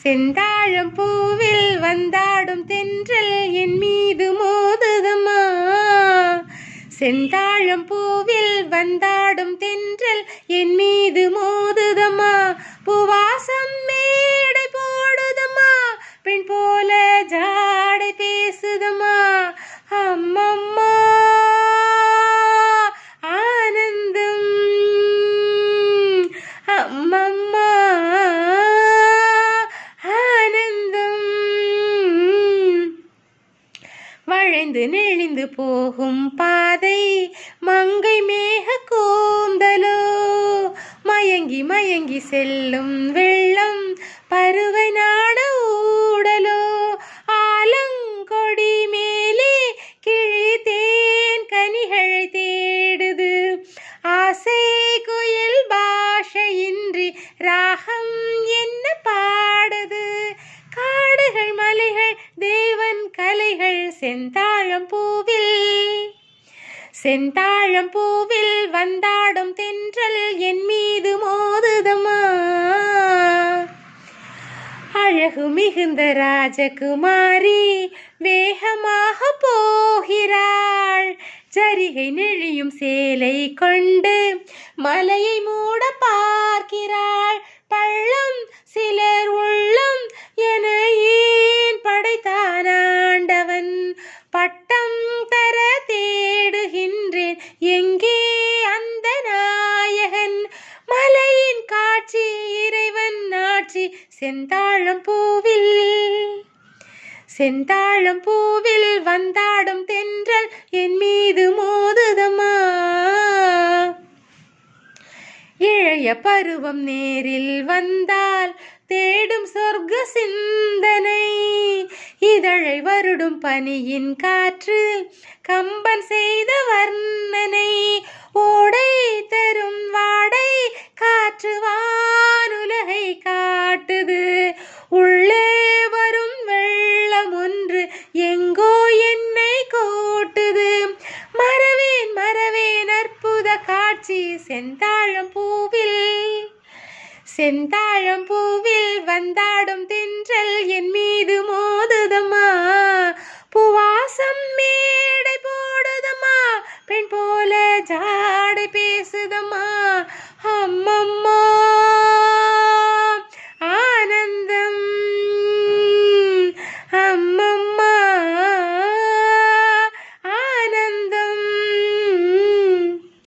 செந்தாழம் பூவில் வந்தாடும் தென்றல் என் மீது மோதுதம்மா. செந்தாழம் பூவில் வந்தாடும் தென்றல் என் மீது மோதுதம்மா. பூவாசம் மேடை போடுதம்மா, பெண் போல ஜாடை பேசுதம்மா. அம்மம்மா ஆனந்தம், அம்மம்மா ஆனந்தம். வளைந்து நெளிந்து போகும் பாதை மங்கை மேக கூந்தலோ, மயங்கி மயங்கி செல்லும் வெள்ளம் பருவை நாட ஊடலோ. ஆலங்கொடி மேலே கிளி தேன் கனிகளை தேடுது, ஆசை குயில் பாஷையின்றி ராகம் என்ன பாடுது. காடுகள் மலைகள் தேவன் கலைகள் செந்தாழம் பூவில், செந்தாழம் பூவில் வந்தாடும் தென்றல் என் மீது மோதுதம்மா. அழகு மிகுந்த ராஜகுமாரி வேகமாக போகிறாள், ஜரிகை நெளியும் சேலை கொண்டு மலையை மூட பார்க்கிறாள். பள்ளம் சிலர் உள்ளம் என ஏன் படைத்தான் ஆண்டவன், பட்டம் தர தேடுகின்றேன் எங்கே அந்த நாயகன். மலையின் காட்சி இறைவன் ஆட்சி செந்தாழம் பூவில், செந்தாழம் பூவில் வந்தாடும் தென்றல் என் மீது மோதுதம்மா. இளைய பருவம் நேரில் வந்தால் தேடும் சொர்க்க சிந்தனை, இதழை வருடும் பனியின் காற்று கம்பன் செய்த வர்ணனை. ஓடை தரும் வாடை காற்று வானுலகை காட்டுது, உள்ளே வரும் வெள்ளம் ஒன்று எங்கோ என்னை கூட்டுது. மறவேன் மறவேன் அற்புத காட்சி செந்தாழம் பூவில், செந்தாழம் பூவில் வந்தாடும் தென்றல் என் மீது